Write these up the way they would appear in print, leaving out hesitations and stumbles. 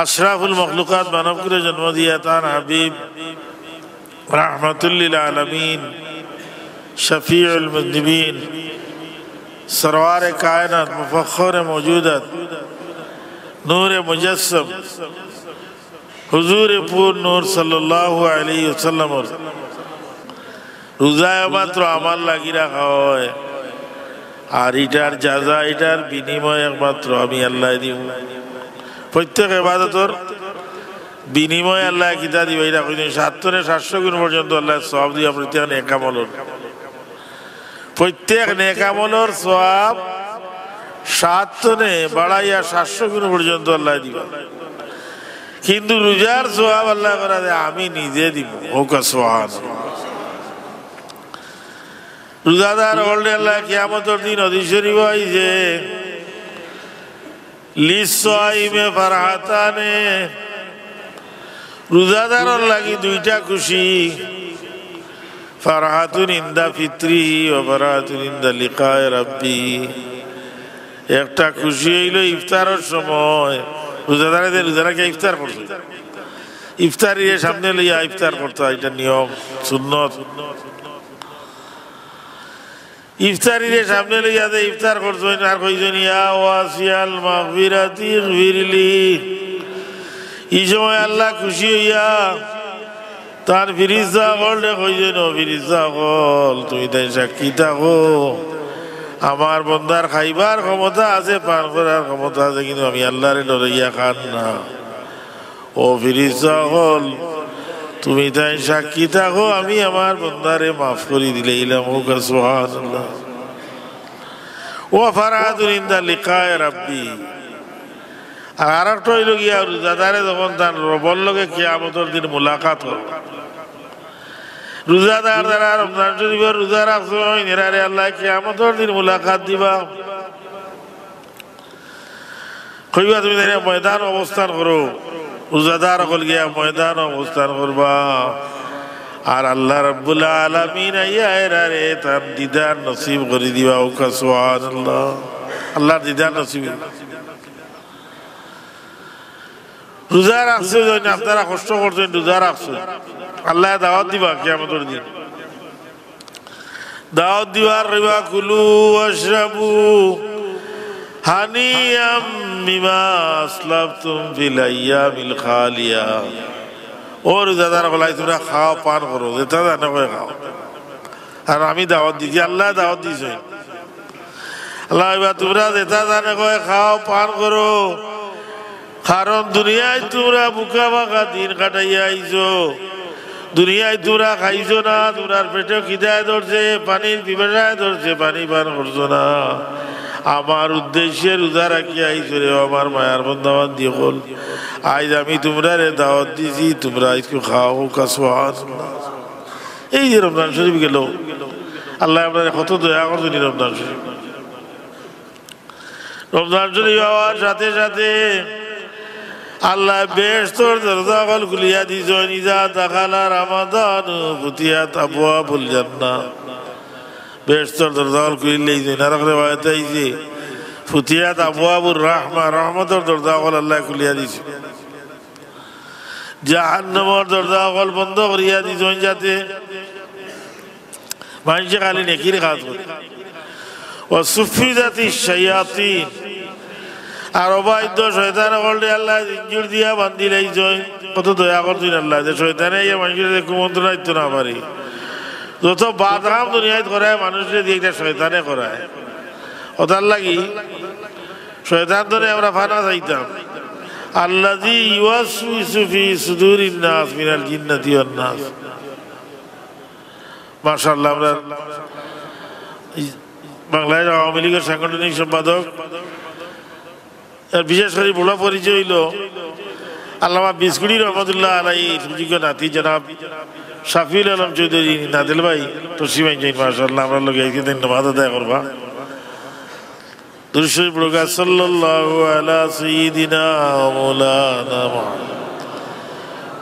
আশরাফুল মখলুকাত মানব করে জন্ম দিয়া তার হাবিব রাহমাতুল লিল আলামিন শফিউল মুযনিবিন সরওয়ারে কায়নাত মুফাখখরে মওজুদাত নূরে মুজাসসাম হুজুরে পুর নূর সাল্লাল্লাহু আলাইহি ওয়াসাল্লাম রোজায় মাত্র আমার লাগি রাখা হয়, আর এটার জাযা এটার বিনিময় একমাত্র আমি আল্লাহ দিব। প্রত্যেক ইবাদতর বিনিময় আল্লাহ কিতা দিব, এটা কইছেন 700 গুণ পর্যন্ত আল্লাহ সওয়াব দিয়া প্রত্যেক নেক আমলের, প্রত্যেক নেক আমলের সওয়াব 7 বাড়াইয়া 700 গুণ পর্যন্ত আল্লাহ দিবা। কিন্তু রোজার সওয়াব আল্লাহ করা যায় আমি নিজে দিব। হোক সুবহানাল্লাহ। রোজাদার বললে আল্লাহ কিয়ামতের দিন হাদিস শরীফ আইছে লিসাইমে ফারহাতানে, রোজাদারের লাগি দুইটা খুশি, ফারহাতুন ইনদা ফিত্রিহি ওয়া ফারহাতুন ইনদা লিকায়ে রাব্বি। একটা খুশি হইল ইফতারের সময়, রোজাদারকে ইফতার করছে, ইফতারির সামনে লইয়া ইফতার করতে হয়, এটা নিয়ম সুন্নত। ইফতারির সামনে লইয়া ইফতার করছেন আর কইছেন ইয়া ওয়াসিয়াল মাগফিরাতি ইগফিরলি। এই সময় আল্লাহ খুশি হইয়া তার ফিরিস্তা বললে কইছেন ও ফিরিস্তা বল তুমি তাই সাক্ষী থাকো, আমার বন্দার খাইবার ক্ষমতা আছে, পান করার ক্ষমতা আছে, কিন্তু আমি আল্লাহরে ডরাইয়া খান না। ও ফিরিস্তা বল তুমি তাই সাক্ষী থাকো, আমি আমার বন্দারে মাফ করে দিলে ইলাম। হোক সুবহানাল্লাহ। ওয়া ফারহাতুন ইনদা লিকায়ে রাব্বি। আর আরেকটা হইল গিয়া রোজাদারে যখন তার রবের লগে কিয়ামতের দিন মুলাকাত হবে, রোজাদার যারা রমজান শরীফের রোজা রাখছে এরারে আল্লাহ কিয়ামতের দিন মুলাকাত দিবা। কইবা তুমি তাই ময়দান অবস্থান করো, রোজাদার হল গিয়া ময়দান অবস্থান করবা, আর আল্লাহ রাব্বুল আলামিন আইয়া এরারে তার দিদার নসিব করে দিবা। ওকা সুবহানাল্লাহ। আল্লাহর দিদার নসিব। রোজা রাখছে আপনারা কষ্ট করছেন, রোজা রাখছে, আল্লাহ দাওয়াত দিবা কিয়ামতের দিন, দাওয়াত দিবার কইবা কুলু ওয়াশরাবু হানিয়াম বিমা আসলাফতুম ফিল আইয়ামিল খালিয়া। ও রোজাদার বলাই তোমরা খাও পান করো, যেটা জানো করে খাও। আর আমি দাওয়াত দিছি, আল্লাহ দাওয়াত দিছে, আল্লাহ এবার তোমরা যেটা জানে কয় খাও পান করো, কারণ দুনিয়ায় তোমরা বুকা বাঁকা দিন কাটাইয়া আইছো, দুনিয়ায় তোমরা খাইছো না, তোমরার পেটে খিদায় ধরছে, পানির পিপাসায় ধরছে, পানি পান করছো না। আমার উদ্দেশ্যে রোজা রাখি আইছো রে আমার মায়ার বন্দাবান দিয়ে বল, আজ আমি তোমরা রে দাওয়াত দিছি, তোমরা আজকে খাও। সুবহানাল্লাহ। এই যে রমজান শরীফ গেল, আল্লাহ আপনার কত দয়া করছেন। রমজান শরীফ, রমজান শরীফ হওয়ার সাথে সাথে আল্লাহ বেহেশতের দরজা খুলিয়া দিছেন। ইজা দাখালা রমাদান ফুতিহাত আবওয়াবুল জান্নাহ। বেহেশতের দরজা খুলিলেই নরক রিওয়ায়াত আইছে ফুতিহাত আবওয়াবুর রাহমা, রহমতের দরজা আল্লাহ খুলিয়া দিছে। জাহান্নামের দরজা বন্ধ করিয়া দিছেন, যাতে মানুষে খালি নেকির কাজ করে। ওয়া সুফিদাতিশ শায়াতিন। আর অবাধ্য শয়তান বললে আল্লাহ ইনজুর দিয়া বান্ধি লাইছেন। কত দয়া করছেন আল্লাহ, যে শয়তানে মানুষের কুমন্ত্রণাইতো না পারি, যত বাদাম দুনিয়ায় করায় মানুষের দিয়ে একটা শয়তানে করায়। ওটার লাগি শয়তান ধরে আমরা ফানা চাইতাম। আল্লাযী ইউওয়াসউইসু ফি সুদুরিন নাস মিনাল জিন্নাতি ওয়ান নাস। মাশাআল্লাহ। আমরা বাংলাদেশ আওয়ামী লীগের সাংগঠনিক সম্পাদক, বিশেষ করে বড় পরিচয় হইল আল্লামা বিসকুড়ি রহমতুল্লাহ আলাইহির সুযোগ্য নাতি জনাব শাফিউল আলম চৌধুরী নাদিল ভাই তসিমাই যাই। মাশাআল্লাহ। আমরা লোক এই ধন্যবাদ আদায় করবা। দুরূদ শরীফ পড়া সাল্লাল্লাহু আলা সাইয়্যিদিনা ওয়া মাওলানা মুহাম্মদ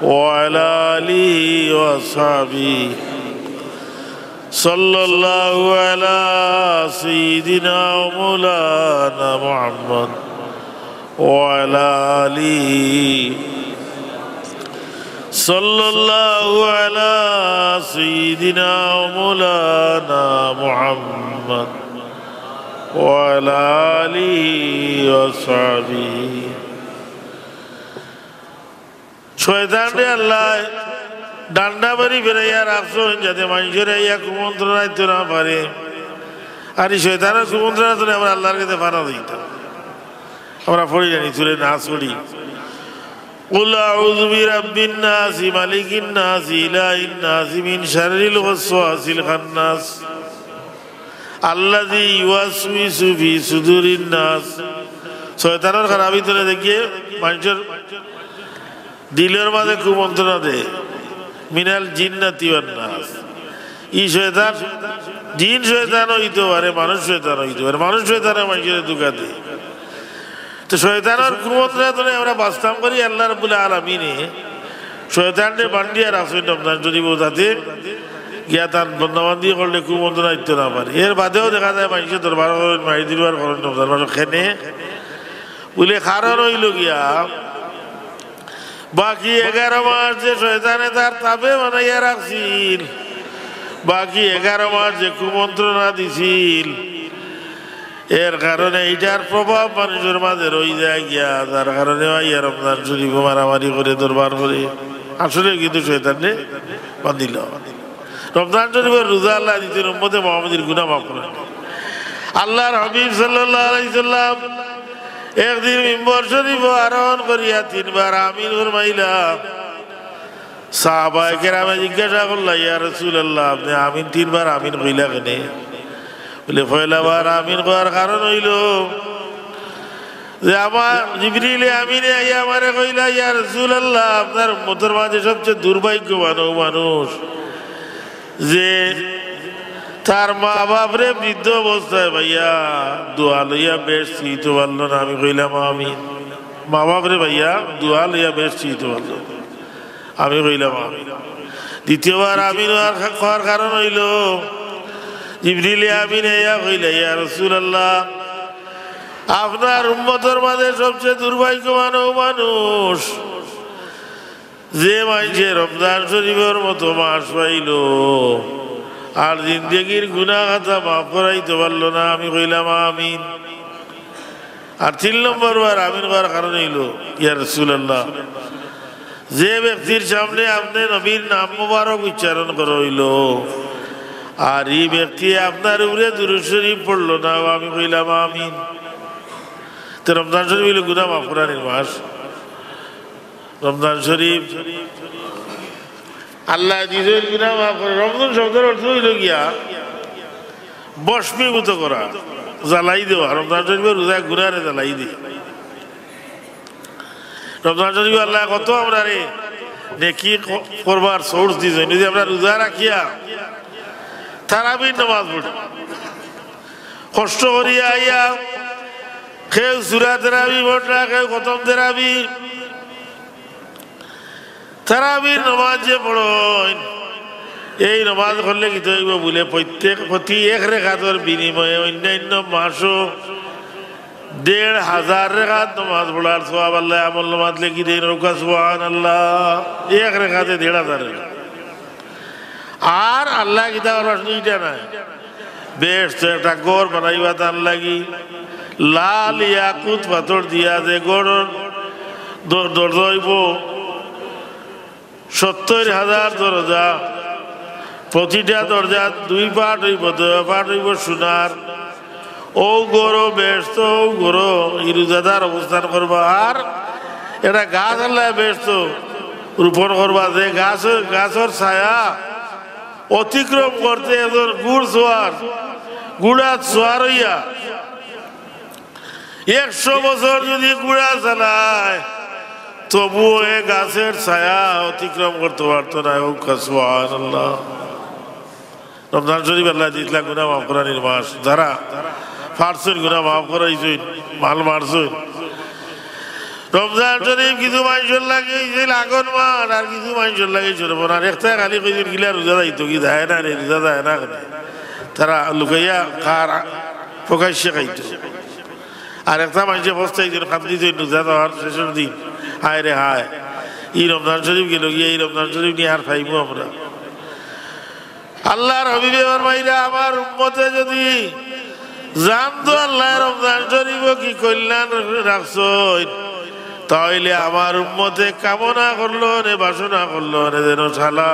ওয়া আলা আলিহি ওয়া আসহাবিহি সাল্লাল্লাহু আলা সাইয়্যিদিনা ওয়া মাওলানা মুহাম্মদ وعلى آله صلى الله على سيدنا ومولانا محمد وعلى آله وصحبه শয়তান রে আল্লাহ ডান্ডা বাড়ি বেড়াইয়া রাখছো যাতে মানুষের ইয়া কুমন্ত্রণা দিতে না পারে আর এই শয়তানের কুমন্ত্রণা তো আমরা আল্লাহর কাছে ফানা দিতাম আমরা পড়ি জানি চুলে নাচ পড়ি قل أعوذ برب الناس ملك الناس إله الناس من شر الوسواس الخناس الذي يوسوس في صدور الناس শয়তানের খারাপি তুলে দেখিয়ে মানুষের দিলের মাঝে কুমন্ত্রণা দেয় মিনাল জিন্নাতি ওয়ান নাস এই শয়তান জিন শয়তান হইতে পারে মানুষ শয়তান হইতে পারে মানুষ শয়তানে মানুষের দুঃখা দেয় তো শয়তানের কুমন্ত্রণা তুলে আমরা বাস্তব করি আল্লাহ রাব্বুল আলামিনে শয়তানকে বান্ডিয়া রাখছেন রমজান শরীফ যাতে গিয়া তার বন্দাবান্দি করলে কুমন্ত্রণা দিতে না পারে এর বাদেও দেখা যায় মানুষের দরবার করেন মাই দিবার করেন রমজান মাস খেনে বলে কারণ হইল গিয়া বাকি 11 মাস যে শয়তানে তার তাবে বানাইয়া রাখছিল বাকি 11 মাস যে কুমন্ত্রণা দিছিল এর কারণে এইটার প্রভাব মানুষের মাঝে রই যায় গিয়া যার কারণে রমজান শরীফ মারামারি করে দরবার করে আসলে কিন্তু শয়তানে বাঁধিল রমজান শরীফের রোজা আল্লাহ দিতেন উম্মতে মুহাম্মদের গুনাহ মাফ করেন আল্লাহর হাবিব সাল্লাল্লাহু আলাইহি সাল্লাম একদিন মিম্বর শরীফ আরোহণ করিয়া 3 বার আমিন ফরমাইলা সাহাবায়ে কেরামে জিজ্ঞাসা করলা ইয়া রাসূলুল্লাহ আপনি আমিন 3 বার আমিন কইলা কেন বলে পয়লা বার আমিন করার কারণ হইল যে আমার জিবরিল আমিনে আইয়া আমারে কইলা ইয়া রাসূলুল্লাহ আপনার উম্মতের মাঝে সবচেয়ে দুর্ভাগ্যবান মানুষ যে তার মা বাপরে বৃদ্ধ অবস্থায় ভাইয়া দোয়া লইয়া বেশ চিনতে পারলো না আমি কইলাম আমিন মা বাপরে ভাইয়া দোয়া লইয়া বেশ চিনতে পারলো আমি কইলাম আমিন দ্বিতীয়বার আমিন হওয়ার কারণ হইল জিবরিল আমিন আইয়া কইলা ইয়া রাসূলুল্লাহ আপনার উম্মতের মাঝে সবচেয়ে দুর্ভাগ্যবান মানুষ যে মানুষে রমজান শরীফের মতো মাস পাইল আর জিন্দেগির গুনাহ খাতা মাফ করাইতে পারলো না আমি কইলাম আমিন আর 3 নম্বর বার আমিন করার কারণ হইল ইয়া রাসূলুল্লাহ যে ব্যক্তির সামনে আপনি নবীর নাম মোবারক উচ্চারণ করা হইল আর এই ব্যক্তি আপনার উপরে দুরূদ শরীফ পড়লো না আমি কইলাম আমিন তো রমজান শরীফ হইল গুনাহ মাফ করার মাস রমজান শরীফ আল্লাহ দিয়েছেন গুনাহ মাফ করে রমজান শব্দের অর্থ হইল গিয়া বশমীভূত করা জ্বালাই দেওয়া রমজান শরীফের রোজা গুনাহরে জ্বালাই দিয়ে রমজান শরীফ আল্লাহ কত আমরা রে নেকি করবার সোর্স দিয়েছেন যদি আমরা রোজা রাখিয়া তারাবির নামাজ পড়ি কষ্ট করিয়া আইয়া কেউ সূরা তারাবি পড়া কেউ খতম তারাবি তারাবির নামাজ যে পড়েন এই নামাজ করলে কি হইব বলে প্রতি 1 রেখাতের বিনিময়ে অন্যান্য মাসও 1,500 রেখাত নামাজ পড়ার সওয়াব আল্লাহ আমল নামাজ লিখি দেন রোকা সুবহানাল্লাহ 1 রেখাতে 1,500 রেখা আর আল্লাহ কি তার রাসূলটা নাই বেশ একটা ঘর বানাইবা তার লাগি লাল ইয়াকুত পাথর দিয়া যে ঘর দরজা হইব 70,000 দরজা প্রতিটা দরজা 2 পাট হইব 2 পাট হইব সোনার ও গরো ব্যস্ত ও গরো ইরুজাদার অবস্থান করবা আর এটা গাছ আল্লাহ ব্যস্ত রোপণ করবা যে গাছের ছায়া অতিক্রম করতে এদের গুড়া ছোয়ার হইয়া 100 বছর যদি গুড়া চালায় তবুও এ গাছের ছায়া অতিক্রম করতে পারতো না সুবহানাল্লাহ রমজান শরীফ আল্লাহ দিয়েছিলেন গুনাহ মাফ করার মাস যারা পারছেন গুনাহ মাফ করাইছেন মাল মারছেন রমজান শরীফ কিছু মানুষের লাগিয়েছিল আগুন মার আর কিছু মানুষের লাগিয়েছিল বোনার একটা খালি কইছিল গিলা রোজা যাইতো কি যায় না রে রোজা যায় না তারা লুকাইয়া কার প্রকাশ্যে খাইতো আর একটা মানুষে বস্তায় যেন খান্দি তৈরি রোজা দেওয়ার শেষের দিন হায় রে হায় এই রমজান শরীফ গেল গিয়ে এই রমজান শরীফ নিয়ে আর পাইবো আমরা। আল্লাহর হাবিবে ফরমাইরা আমার উম্মতে যদি জানতো আল্লাহ রমজান শরীফ কি কল্যাণ রাখছো তাহলে আমার উম্মতে কামনা করলো নে বাসনা করলো নে যেন সালা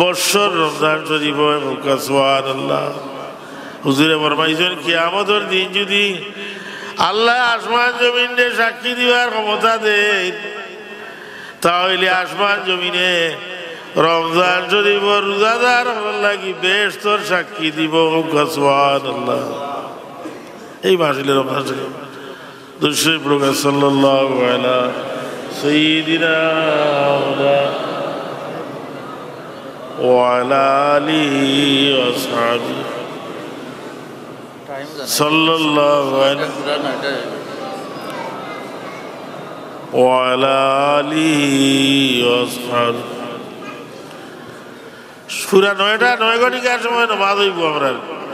বৎসর রমজান শরীফ সুবহানাল্লাহ। হুজুরে ফরমাইছেন কিয়ামতের দিন যদি আল্লাহ আসমান জমিনে সাক্ষী দিবার ক্ষমতা দেয় তাহলে আসমান জমিনে রমজান শরীফ রোজাদার লাগি বেশতর সাক্ষী দিব সুবহানাল্লাহ। এই মাসিলে রমজান শরীফ দুশরীফ প্রকাশ সাল্লাল্লাহু আলা সাইয়্যিদিনা ওয়া আলা আলিহি ওয়া আসহাবিহি সাল্লাল্লাহু আলা ওয়া আলা আলিহি ওয়া আসহাবিহি। পুরা 9 ঘটিকার সময় নামাজ হইব আমরা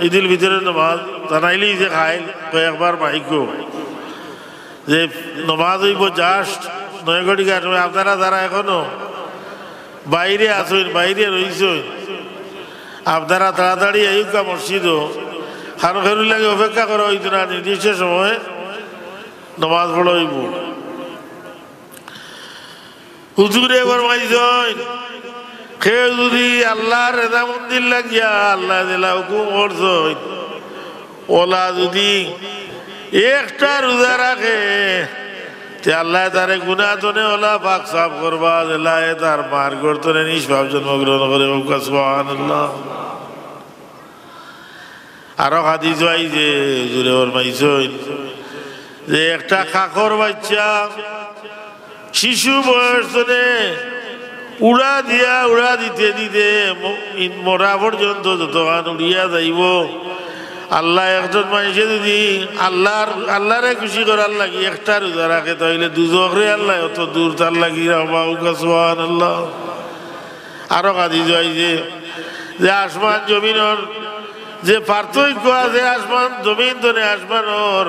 ঈদের ভিতরে নামাজ জানাইলেই যে খাই কয়েকবার মাইকো যে নামাজ হইব জাস্ট 9 ঘটিকার সময়। আপনারা যারা এখনো বাইরে আসুন বাইরে রইছেন আপনারা তাড়াতাড়ি আইকা মসজিদও খানো খেরুর লাগে অপেক্ষা করা হইতো না, নির্দিষ্ট সময় নামাজ পড়া হইব। হুজুরে ফরমাইছেন কেউ যদি আল্লাহর রেজামন্দির লাগিয়া আল্লাহ জেলা হুকুম করছেন ওলা যদি একটা রোজা রাখে আল্লাহ তারে গুনাহতনে ওলা পাক সাফ করবা জেলায় তার মার গর্তনে নিষ্পাপ জন্মগ্রহণ করে সুবহানাল্লাহ। আরো হাদিস আইছে হুজুরে ফরমাইছেন যে একটা কাকর বাচ্চা শিশু বয়স উড়া দিতে দিতে মরা পর্যন্ত যতক্ষণ উড়িয়া যাইব আল্লাহ একজন মানুষে যদি আল্লাহরে খুশি করার লাগি একটা রোজা রাখে তাহলে দুজখরে আল্লাহ অত দূর তার লাগি সুবহানাল্লাহ। আরো হাদিস আইছে যে আসমান জমিনের যে পার্থক্য আছে আসমান জমিন ধরে আসমানোর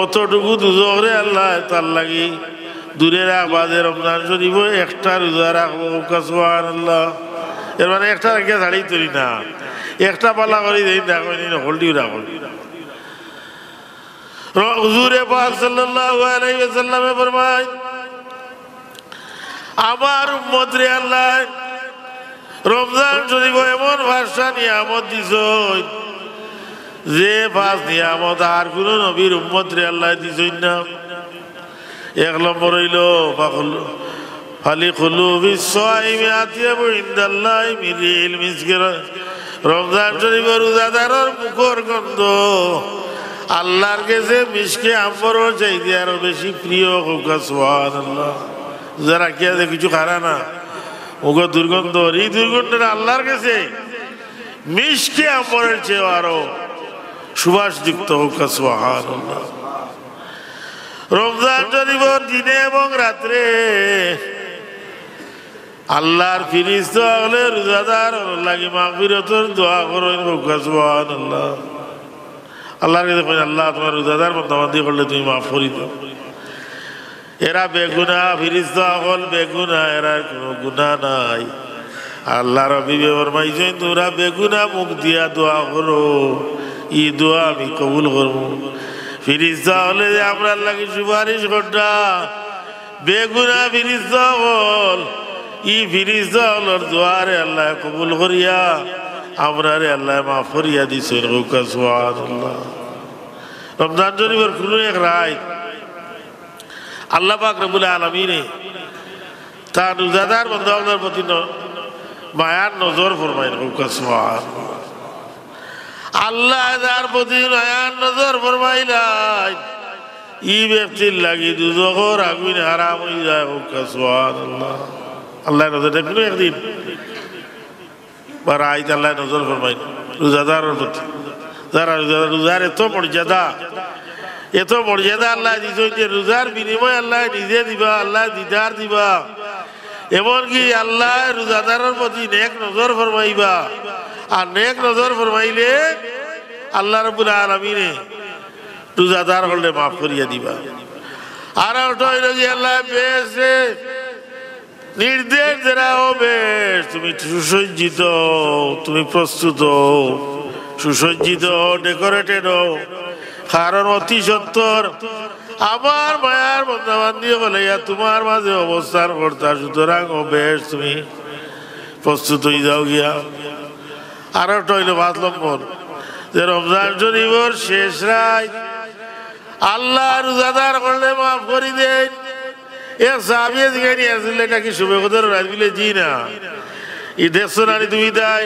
অতটুকু দুজখরে আল্লাহ তার লাগি দূরে রাখবাদে রমজান শরীফ একটা রোজা রাখবো সুবহানাল্লাহ। এর মানে একটা রাখিয়া ছাড়ি তৈরি না, একটা পালা করি দেই রাখবেন হলটিও রাখবেন। হুজুরে পাক সাল্লাল্লাহু আলাইহি ওয়াসাল্লামে ফরমায় আমার উম্মত রে আল্লাহ রমজান শরীফ এমন ভাষা নিয়ামত দিছেন যে পাঁচ নিয়ামত আর কোন নবীর উম্মত রে আল্লাহ দিছেন না। এক নম্বর হইল ফালি খুলুবি সাইমি আতিয়াবু ইনদাল্লাহি মিরিল মিসকির। রমজান শরীফ রোজাদারের মুখের গন্ধ আল্লাহর কাছে মিশকে আম্বরের চাইতে আরো বেশি প্রিয় সুবহানাল্লাহ। যারা কি আছে কিছু খারা না মুখ দুর্গন্ধ এই দুর্গন্ধটা আল্লাহর কাছে মিশকে আম্বরের চেয়ে আরো সুবাসযুক্ত সুবহানাল্লাহ। রমজান শরীফের দিনে এবং রাত্রে আল্লাহর ফিরিস্তা হলে রোজাদার লাগি মাগফিরাতের দোয়া করেন সুবহানাল্লাহ। আল্লাহর কাছে কই আল্লাহ তোমার রোজাদার বান্দাবান্দি করলে তুমি মাফ করে দাও। এরা বেগুনাহ ফিরিস্তা হল বেগুনাহ, এরা কোনো গুনাহ নাই। আল্লাহর হাবিবে ফরমাইছেন তোমরা বেগুনাহ মুখ দিয়া দোয়া করো, ই দোয়া আমি কবুল করব। ফিরিস্তা হলে যে আমরা লাগি সুপারিশ করটা বেগুনাহ ফিরিস্তা হল ই ফিরিস্তা হলর দোয়ারে আল্লাহ কবুল করিয়া আমরারে আল্লাহ মাফ করিয়া দিছেন সুবহানাল্লাহ। রমজান শরীফের কোনো এক রাত আল্লাহ পাক রব্বুল আলামিনে তার রোজাদার বান্দাদের প্রতি মায়ার নজর ফরমাইন সুবহানাল্লাহ। আল্লাহ যার প্রতি মায়ার নজর ফরমাইলাই ই ব্যক্তির লাগি দুজখর আগুন হারাম হয়ে যায় সুবহানাল্লাহ। আল্লাহ নজর দেখলো একদিন বা রাইত আল্লাহ নজর ফরমাইন রোজাদারের প্রতি। যারা রোজার এত মর্যাদা আল্লাহ দিছে যে রোজার বিনিময় আল্লাহ নিজে দিবা, আল্লাহ দিদার দিবা, এমনকি আল্লাহ রোজাদারের প্রতি নেক নজর ফরমাইবা। আর নেক নজর ফরমাইলে আল্লাহ রাব্বুল আলামিনে রোজাদার হলে মাফ করিয়া দিবা। আর ওটা হইল কি আল্লাহ বেশ নির্দেশ যারা ও বেশ তুমি সুসজ্জিত, তুমি প্রস্তুত, সুসজ্জিত, ডেকোরেটেড হও, কারণ অতি সত্তর আমার মায়ার বন্ধাবান্ধি বলে তোমার মাঝে অবস্থান করতা, সুতরাং ও বেশ তুমি প্রস্তুত হয়ে যাও গিয়া। আর একটা হইল 5 নম্বর যে রমজান শরীফের শেষ রাত আল্লাহ রোজাদার করলে মাফ করে দেন। এক সাহাবিয়ে জিজ্ঞাসা নিয়ে আসলে এটা কি শুভে কদর রাত বলে জি না, ই দেখছো না তুমি তাই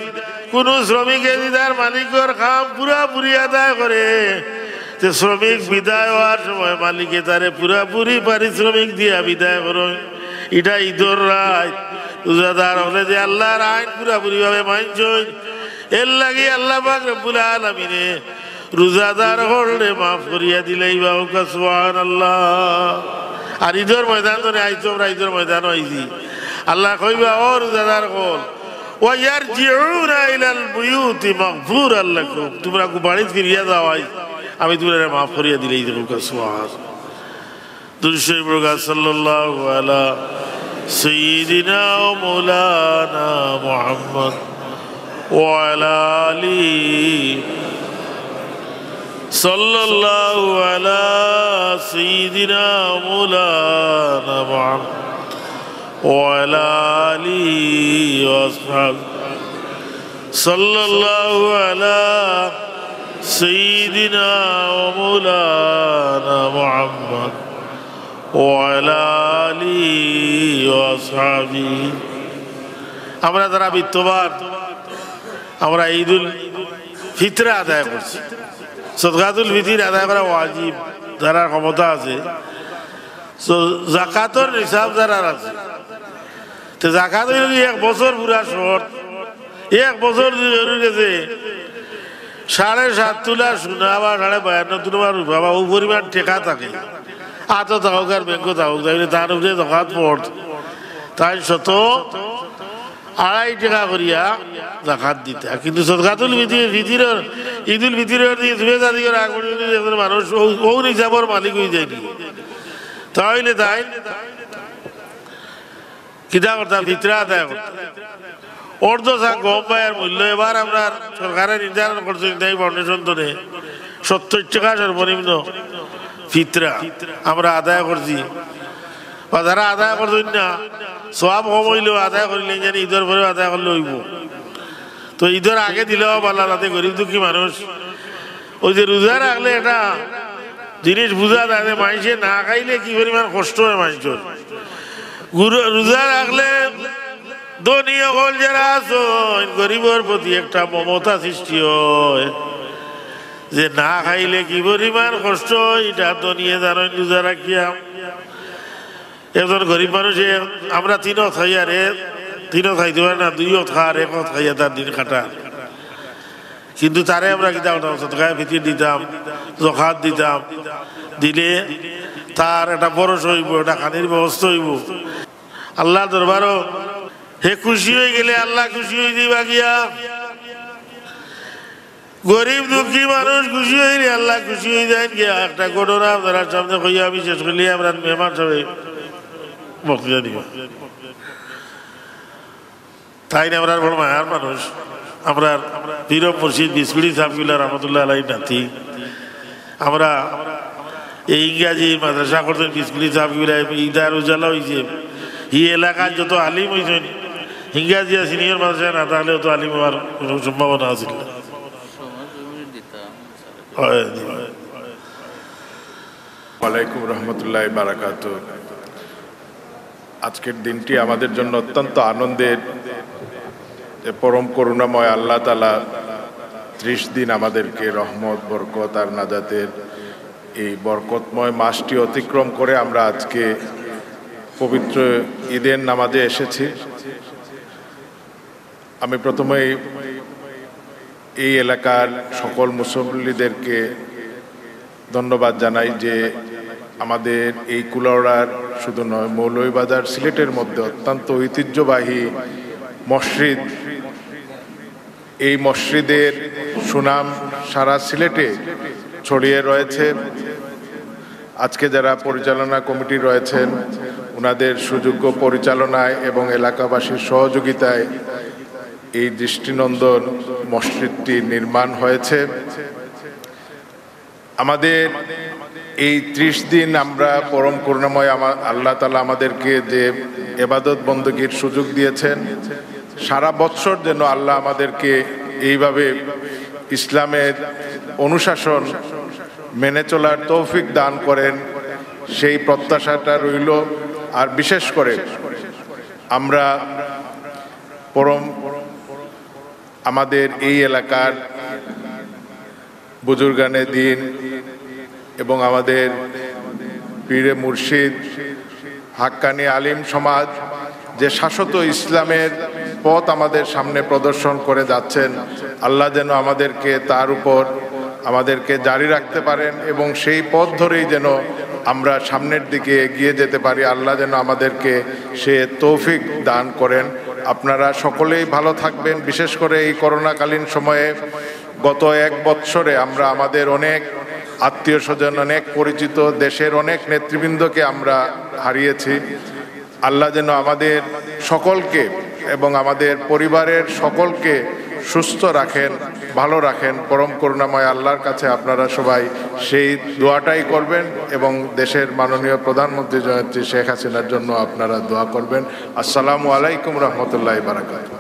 কোন শ্রমিক যদি তার মালিকের কাম পুরাপুরি আদায় করে, শ্রমিক বিদায় হওয়ার সময় মালিকে তারে পুরাপুরি পারিশ্রমিক দিয়া বিদায় করো। এটা ঈদর রাত রোজাদার হলে যে আল্লাহর আইন পুরাপুরি ভাবে মানছই, এর লাগি আল্লাহ পাক রব্বুল আলামিনে রোজাদার হলে মাফ করিয়া দিলেই বাবা সুবহানাল্লাহ। আর ঈদের ময়দান ধরে আইতো, আমরা ঈদের ময়দান হইছি, আল্লাহ কইবা ও রোজাদার হল ওয়ারজিউনা ইলাল বুয়ুতি মাগফুরাল লাকুম, তোমরা বাড়িতে ফিরিয়া যাও, আমি তোমাদের মাফ করিয়া দিলেই দেখো সুবহান। দুরূদ শরীফ পড়া সাল্লাল্লাহু আলা সাইয়্যিদিনা ওয়া মাওলানা মুহাম্মদ ওয়া আলা আলিহি সাল্লাল্লাহু আলা সাইয়্যিদিনা ওয়া মাওলানা মুহাম্মদ ওয়া আলা আলিহি ওয়া আসহাবিহি সাল্লাল্লাহু আলা سيدنا ومولانا محمد وعلى آله وأصحابه। আমরা যারা বিত্তবান আমরা ঈদুল ফিতর আদায় করছি, সদকাতুল ফিতর আদায় করা ওয়াজিব যারা ক্ষমতা আছে। যাকাতের হিসাব যারা আছে, তো যাকাত হইল 1 বছর পুরা শর্ত, 1 বছর গেছে 7.5 তোলা সোনা বা 52 তোলা রূপা বা ও পরিমাণ টেকা থাকে, আত থাকুক আর ব্যাংক থাকুক, তাহলে তার উপরে জকাত পড়ত, তাই 2.5 টাকা করিয়া জাকাত দিতে। কিন্তু সদকাতুল ফিতরের ঈদুল ফিতরের দিয়ে সুবেদাদি করে আগ পর্যন্ত মানুষ ও হিসাবের মালিক হয়ে যায়নি, তাহলে তাই কিতা করতাম ফিতরা আদায় করতাম। অর্ধ চা গম পায়ের মূল্য এবার আমরা সরকারের নির্ধারণ করছে ফাউন্ডেশন ধরে 70 টাকা সর্বনিম্ন ফিতরা আমরা আদায় করছি। বা যারা আদায় করছেন না সব কম হইলেও আদায় করিলে জানি ঈদের পরে আদায় করলে হইব, তো ঈদের আগে দিলেও ভালো, তাতে গরিব দুঃখী মানুষ ওই যে রোজা রাখলে এটা জিনিস বুঝা যায় যে মানুষে না খাইলে কি পরিমাণ কষ্ট হয় মানুষের। রোজা রাখলে ধনী হল যারা আছো গরিবের প্রতি একটা মমতা সৃষ্টি হয়, যে না খাইলে কি পরিমাণ কষ্ট হয় এটা তো নিয়ে জানো। রোজা রাখিয়া একজন গরিব মানুষে আমরা 3 খাইয়া রে 3 খাইতে পারে না, 2 খার 1 খাইয়া তার দিন কাটা, কিন্তু তারে আমরা কিতা করতাম সদকায়ে ফিতর দিতাম, যাকাত দিতাম, দিলে তার একটা বরস হইব, একটা খানির ব্যবস্থা হইব। আল্লাহ দরবারও হে খুশি হয়ে গেলে আল্লাহ খুশি হয়ে দিবা গিয়া, গরিব দুঃখী মানুষ খুশি হইলে আল্লাহ খুশি হয়ে যায় গিয়া। একটা ঘটনা আপনার সামনে কইয়া আমি শেষ করলে আমরা মেহমান সবাই বক্তৃতা দিব, তাই না আমরা বড় মায়ার মানুষ। আমরা পীর মুর্শিদ বিসকুড়ি সাহেবগুলা রহমতুল্লাহ আলাইহির নাতি, আমরা এই ইংরাজি মাদ্রাসা করতেন বিসকুড়ি সাহেবগুলা, ইদার উজালা হয়েছে এই এলাকার যত আলিম হয়েছেন ইংরাজি সিনিয়র মাদ্রাসা না তাহলেও তো আলিম হওয়ার কোনো সম্ভাবনা আছিল। ওয়ালাইকুম রহমতুল্লাহ বারাকাতুহু। আজকের দিনটি আমাদের জন্য অত্যন্ত আনন্দের, যে পরম করুণাময় আল্লাহ তাআলা 30 দিন আমাদেরকে রহমত বরকত আর নাজাতের এই বরকতময় মাসটি অতিক্রম করে আমরা আজকে পবিত্র ঈদের নামাজে এসেছি। আমি প্রথমেই এই এলাকার সকল মুসল্লিদেরকে ধন্যবাদ জানাই যে আমাদের এই কুলাউড়ার শুধু নয়, মৌলভীবাজার সিলেটের মধ্যে অত্যন্ত ঐতিহ্যবাহী মসজিদ, এই মসজিদের সুনাম সারা সিলেটে ছড়িয়ে রয়েছে। আজকে যারা পরিচালনা কমিটি রয়েছেন ওনাদের সুযোগ্য পরিচালনায় এবং এলাকাবাসীর সহযোগিতায় এই দৃষ্টিনন্দন মসজিদটি নির্মাণ হয়েছে। আমাদের এই 30 দিন আমরা পরম করুণাময় আল্লাহ তাআলা আমাদেরকে যে ইবাদত বندگির সুযোগ দিয়েছেন, সারা বছর যেন আল্লাহ আমাদেরকে এইভাবে ইসলামের অনুশাসন মেনে চলার তৌফিক দান করেন, সেই প্রত্যাশাটা রইল। আর বিশেষ করে আমরা আমাদের এই এলাকার বুজুর্গানে দিন এবং আমাদের পীরে মুর্শিদ হাক্কানি আলিম সমাজ যে শাশ্বত ইসলামের পথ আমাদের সামনে প্রদর্শন করে যাচ্ছেন, আল্লাহ যেন আমাদেরকে তার উপর আমাদেরকে জারি রাখতে পারেন এবং সেই পথ ধরেই যেন আমরা সামনের দিকে এগিয়ে যেতে পারি। আল্লাহ যেন আমাদেরকে সে তৌফিক দান করেন। আপনারা সকলেই ভালো থাকবেন। বিশেষ করে এই করোনাকালীন সময়ে গত 1 বৎসরে আমরা আমাদের অনেক আত্মীয় স্বজন, অনেক পরিচিত, দেশের অনেক নেতৃবৃন্দকে আমরা হারিয়েছি। আল্লাহ যেন আমাদের সকলকে এবং আমাদের পরিবারের সকলকে সুস্থ রাখেন, ভালো রাখেন। পরম করুণাময় আল্লাহর কাছে আপনারা সবাই সেই দোয়াটাই করবেন এবং দেশের মাননীয় প্রধানমন্ত্রী জয়ন্তী শেখ হাসিনার জন্য আপনারা দোয়া করবেন। আসসালামু আলাইকুম রহমতুল্লাহি ওয়া বারাকাতুহু।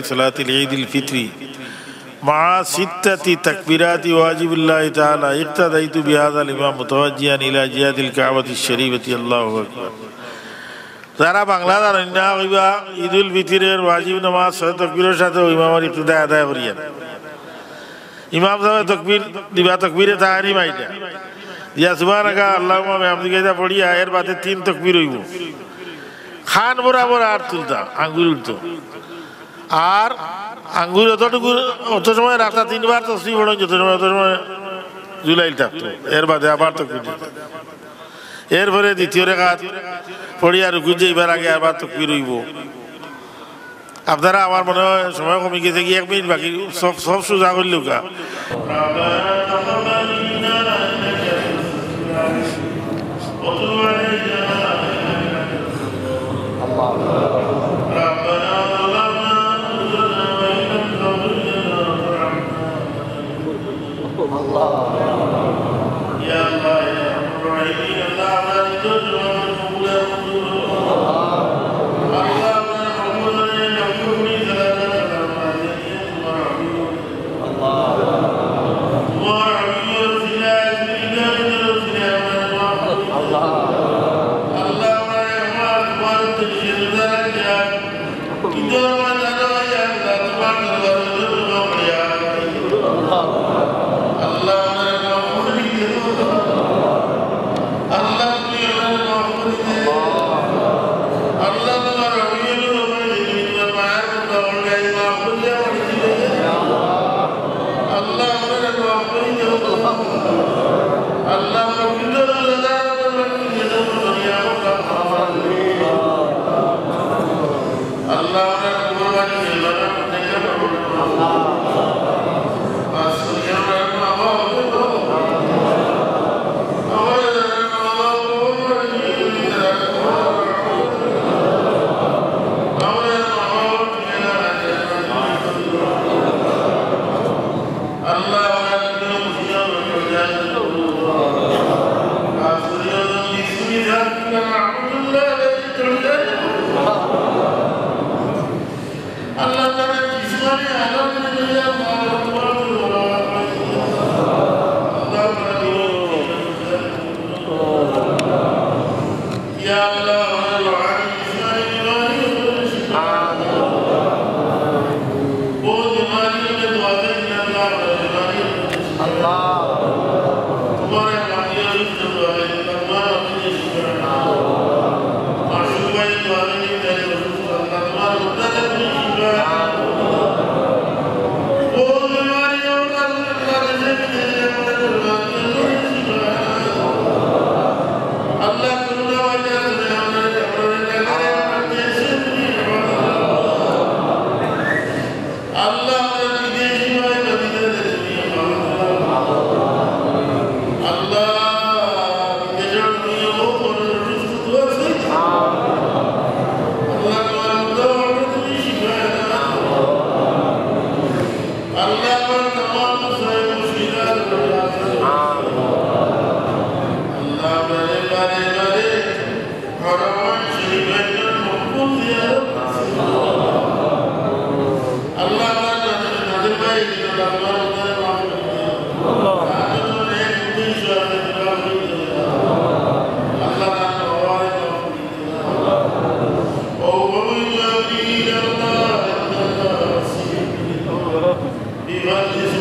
সালাতুল ঈদুল ফিতরি মা সিত্তাতি তাকবীরাতি ওয়াজিবুল্লাহি তাআলা ইক্তাদাইতু বিহাযাল ইমাম মুতাওয়াজ্জিহান ইলা জিয়াদিল কাবাতিশ শরীফাতি আল্লাহু আকবার। যারা বাংলা জানেন না হইবা ঈদুল ফিতরের ওয়াজিব নামাজ 6 তাকবীরের সাথে ইমামের ইক্তদা আদায় করিয়েন। ইমাম সাহেব তাকবীর দিবা, তাকবীরে তাহরিম আইটা দিয়া সুবহানাকা আল্লাহুম্মা বিহামদিকা পড়িয়া এর বাদে 3 তাকবীর হইব। খান বরাবর আর তুলতা আঙ্গুল উঠতো, আর আঙ্গুল অত সময় রাস্তা 3 বার তসবিহ পড়েন, যত সময় জুলাইল থাকতো। এর বাদে আবার তাকবীর দিত। এরপরে দ্বিতীয় রাকাত পড়িয়া রুকু যাইবার আগে আবার তাকবীর হইব। আপনারা আমার মনে হয় সময় কমে গেছে, কি 1 মিনিট বাকি, সব সোজা করল কা। দিস